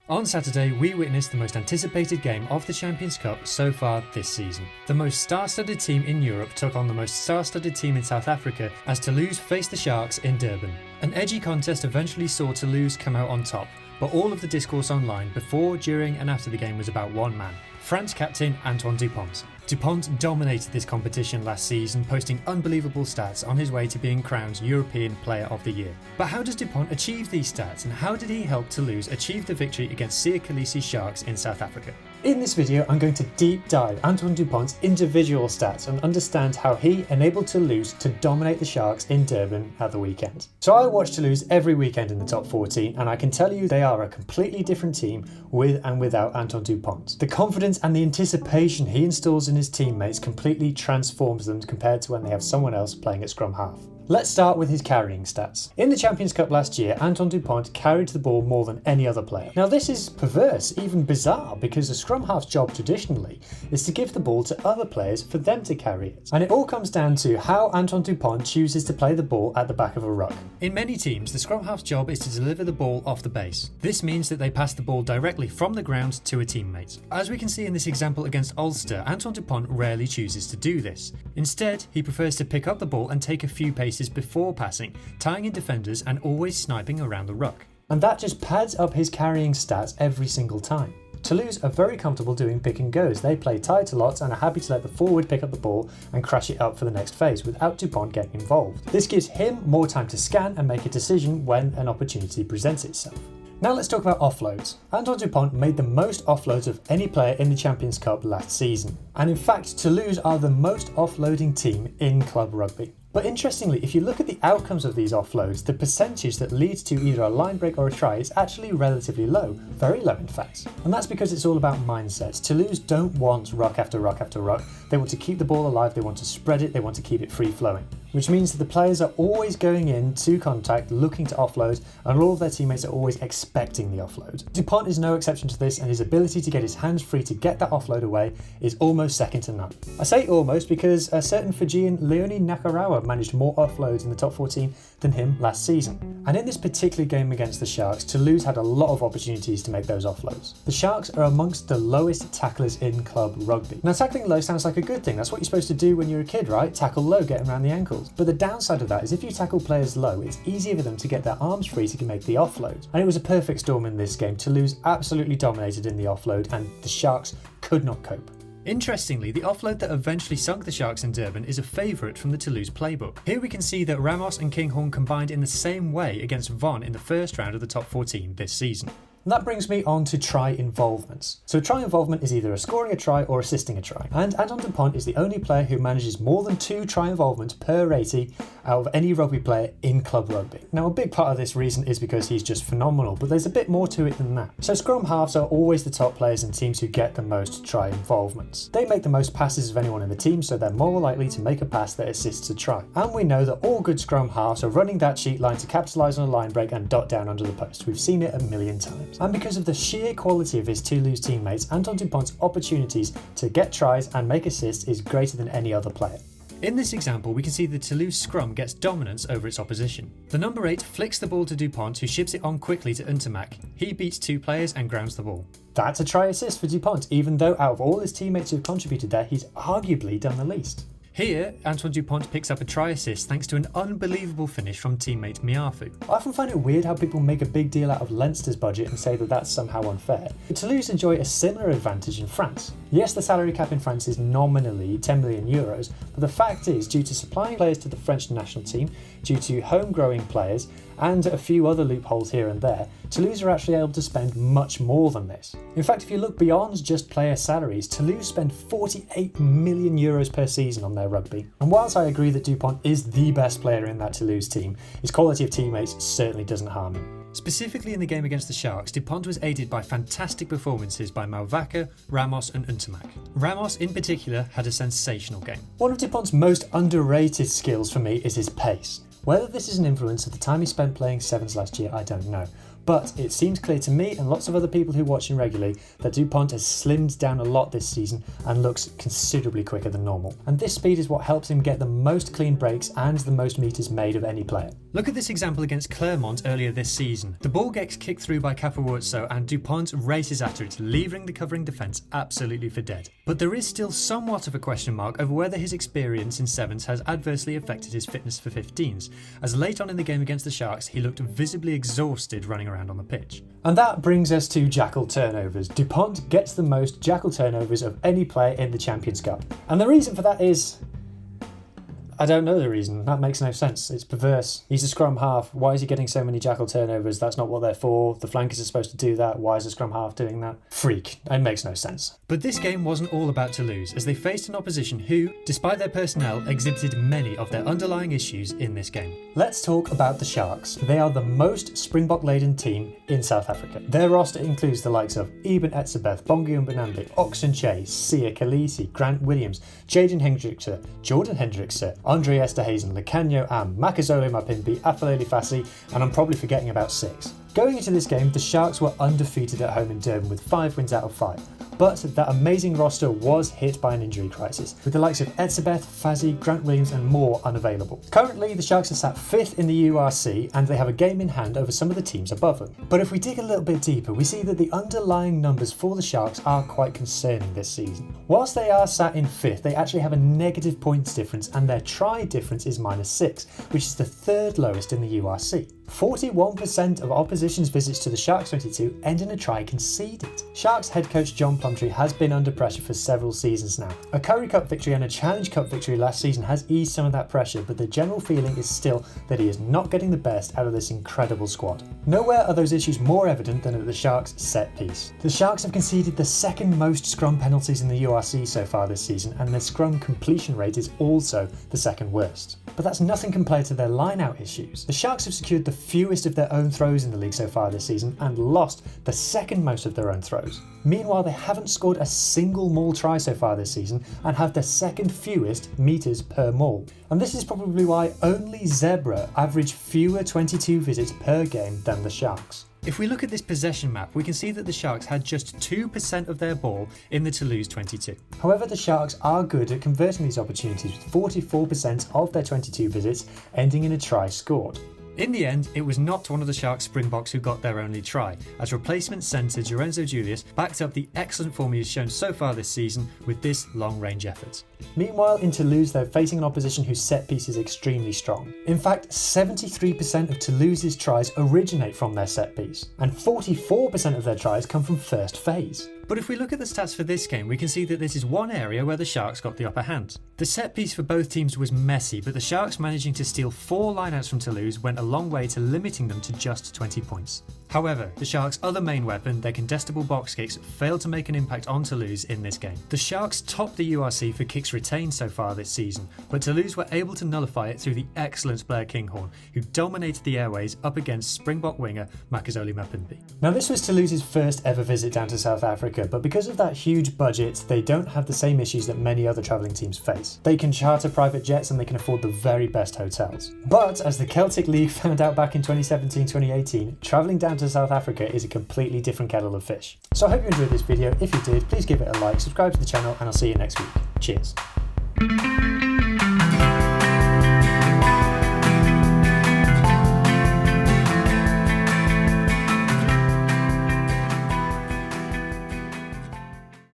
On Saturday, we witnessed the most anticipated game of the Champions Cup so far this season. The most star-studded team in Europe took on the most star-studded team in South Africa as Toulouse faced the Sharks in Durban. An edgy contest eventually saw Toulouse come out on top, but all of the discourse online before, during and after the game was about one man, France captain Antoine Dupont. Dupont dominated this competition last season, posting unbelievable stats on his way to being crowned European Player of the Year. But how does Dupont achieve these stats, and how did he help Toulouse achieve the victory against Siya Kolas' Sharks in South Africa? In this video, I'm going to deep dive Antoine Dupont's individual stats and understand how he enabled Toulouse to dominate the Sharks in Durban at the weekend. So I watch Toulouse every weekend in the top 14, and I can tell you they are a completely different team with and without Antoine Dupont. The confidence and the anticipation he installs in his teammates completely transforms them compared to when they have someone else playing at scrum half. Let's start with his carrying stats. In the Champions Cup last year, Antoine Dupont carried the ball more than any other player. Now this is perverse, even bizarre, because a scrum half's job traditionally is to give the ball to other players for them to carry it. And it all comes down to how Antoine Dupont chooses to play the ball at the back of a ruck. In many teams, the scrum half's job is to deliver the ball off the base. This means that they pass the ball directly from the ground to a teammate. As we can see in this example against Ulster, Antoine Dupont rarely chooses to do this. Instead, he prefers to pick up the ball and take a few paces before passing, tying in defenders and always sniping around the ruck. And that just pads up his carrying stats every single time. Toulouse are very comfortable doing pick and goes. They play tight a lot and are happy to let the forward pick up the ball and crash it up for the next phase without Dupont getting involved. This gives him more time to scan and make a decision when an opportunity presents itself. Now let's talk about offloads. Antoine Dupont made the most offloads of any player in the Champions Cup last season. And in fact, Toulouse are the most offloading team in club rugby. But interestingly, if you look at the outcomes of these offloads, the percentage that leads to either a line break or a try is actually relatively low, very low in fact. And that's because it's all about mindset. Toulouse don't want ruck after ruck after ruck. They want to keep the ball alive, they want to spread it, they want to keep it free flowing. Which means that the players are always going in to contact, looking to offload, and all of their teammates are always expecting the offload. Dupont is no exception to this, and his ability to get his hands free to get that offload away is almost second to none. I say almost because a certain Fijian Leone Nakarawa managed more offloads in the top 14 than him last season. And in this particular game against the Sharks, Toulouse had a lot of opportunities to make those offloads. The Sharks are amongst the lowest tacklers in club rugby. Now tackling low sounds like a good thing, that's what you're supposed to do when you're a kid, right? Tackle low, get them around the ankles. But the downside of that is if you tackle players low, it's easier for them to get their arms free to make the offload. And it was a perfect storm in this game. Toulouse absolutely dominated in the offload and the Sharks could not cope. Interestingly, the offload that eventually sunk the Sharks in Durban is a favourite from the Toulouse playbook. Here we can see that Ramos and Kinghorn combined in the same way against Vaughan in the first round of the top 14 this season. And that brings me on to try involvements. So try involvement is either scoring a try or assisting a try. And Antoine Dupont is the only player who manages more than 2 try involvements per 80 out of any rugby player in club rugby. Now a big part of this reason is because he's just phenomenal, but there's a bit more to it than that. So scrum halves are always the top players in teams who get the most try involvements. They make the most passes of anyone in the team, so they're more likely to make a pass that assists a try. And we know that all good scrum halves are running that sheet line to capitalise on a line break and dot down under the post. We've seen it a million times. And because of the sheer quality of his Toulouse teammates, Antoine Dupont's opportunities to get tries and make assists is greater than any other player. In this example, we can see the Toulouse scrum gets dominance over its opposition. The number 8 flicks the ball to Dupont, who ships it on quickly to Nche. He beats 2 players and grounds the ball. That's a try assist for Dupont, even though out of all his teammates who've contributed there, he's arguably done the least. Here, Antoine Dupont picks up a try assist thanks to an unbelievable finish from teammate Miafu. I often find it weird how people make a big deal out of Leinster's budget and say that that's somehow unfair. But Toulouse enjoy a similar advantage in France. Yes, the salary cap in France is nominally 10 million euros, but the fact is, due to supplying players to the French national team, due to home-growing players, and a few other loopholes here and there, Toulouse are actually able to spend much more than this. In fact, if you look beyond just player salaries, Toulouse spend 48 million euros per season on their rugby. And whilst I agree that Dupont is the best player in that Toulouse team, his quality of teammates certainly doesn't harm him. Specifically in the game against the Sharks, Dupont was aided by fantastic performances by Malvaca, Ramos and Nche. Ramos in particular had a sensational game. One of Dupont's most underrated skills for me is his pace. Whether this is an influence of the time he spent playing sevens last year, I don't know. but it seems clear to me and lots of other people who watch him regularly that Dupont has slimmed down a lot this season and looks considerably quicker than normal. And this speed is what helps him get the most clean breaks and the most meters made of any player. Look at this example against Clermont earlier this season. The ball gets kicked through by Capowurzo and Dupont races after it, leaving the covering defence absolutely for dead. But there is still somewhat of a question mark over whether his experience in sevens has adversely affected his fitness for 15s, as late on in the game against the Sharks he looked visibly exhausted running around on the pitch. And that brings us to jackal turnovers. Dupont gets the most jackal turnovers of any player in the Champions Cup. And the reason for that is... I don't know the reason. That makes no sense. It's perverse. He's a scrum half. Why is he getting so many jackal turnovers? That's not what they're for. The flankers are supposed to do that. Why is a scrum half doing that? Freak. It makes no sense. But this game wasn't all about Toulouse, as they faced an opposition who, despite their personnel, exhibited many of their underlying issues in this game. Let's talk about the Sharks. They are the most Springbok-laden team in South Africa. Their roster includes the likes of Eben Etzebeth, Bongi Mbanambi, Nche, Siya Kolas, Grant Williams, Jaden Hendrickse, Jordan Hendrickse, Andre Esterhazen, Lekanyo Am, Makazole Mapimpi, Afaleli Fassi, and I'm probably forgetting about 6. Going into this game, the Sharks were undefeated at home in Durban with 5 wins out of 5. But that amazing roster was hit by an injury crisis, with the likes of Etzebeth, Fassi, Grant Williams and more unavailable. Currently, the Sharks are sat 5th in the URC and they have a game in hand over some of the teams above them. But if we dig a little bit deeper, we see that the underlying numbers for the Sharks are quite concerning this season. Whilst they are sat in 5th, they actually have a negative points difference and their try difference is -6, which is the 3rd lowest in the URC. 41% of opposition's visits to the Sharks 22 end in a try conceded. Sharks head coach John Plumtree has been under pressure for several seasons now. A Currie Cup victory and a Challenge Cup victory last season has eased some of that pressure, but the general feeling is still that he is not getting the best out of this incredible squad. Nowhere are those issues more evident than at the Sharks' set piece. The Sharks have conceded the 2nd most scrum penalties in the URC so far this season, and their scrum completion rate is also the 2nd worst. But that's nothing compared to their line-out issues. The Sharks have secured the fewest of their own throws in the league so far this season and lost the 2nd most of their own throws. Meanwhile, they haven't scored a single maul try so far this season and have the 2nd fewest meters per maul. And this is probably why only Zebra average fewer 22 visits per game than the Sharks. If we look at this possession map, we can see that the Sharks had just 2% of their ball in the Toulouse 22. However, the Sharks are good at converting these opportunities, with 44% of their 22 visits ending in a try scored. In the end, it was not one of the Sharks Springboks who got their only try, as replacement centre Lorenzo Julius backed up the excellent form he has shown so far this season with this long-range effort. Meanwhile, in Toulouse, they're facing an opposition whose set piece is extremely strong. In fact, 73% of Toulouse's tries originate from their set piece, and 44% of their tries come from first phase. But if we look at the stats for this game, we can see that this is one area where the Sharks got the upper hand. The set piece for both teams was messy, but the Sharks managing to steal 4 lineouts from Toulouse went a long way to limiting them to just 20 points. However, the Sharks' other main weapon, their contestable box kicks, failed to make an impact on Toulouse in this game. The Sharks topped the URC for kicks retained so far this season, but Toulouse were able to nullify it through the excellent Blair Kinghorn, who dominated the airways up against Springbok winger Makazole Mapimpi. Now, this was Toulouse's first ever visit down to South Africa, but because of that huge budget, they don't have the same issues that many other travelling teams face. They can charter private jets and they can afford the very best hotels. But as the Celtic League found out back in 2017-2018, travelling down to South Africa is a completely different kettle of fish. So I hope you enjoyed this video. If you did, please give it a like, subscribe to the channel, and I'll see you next week. Cheers.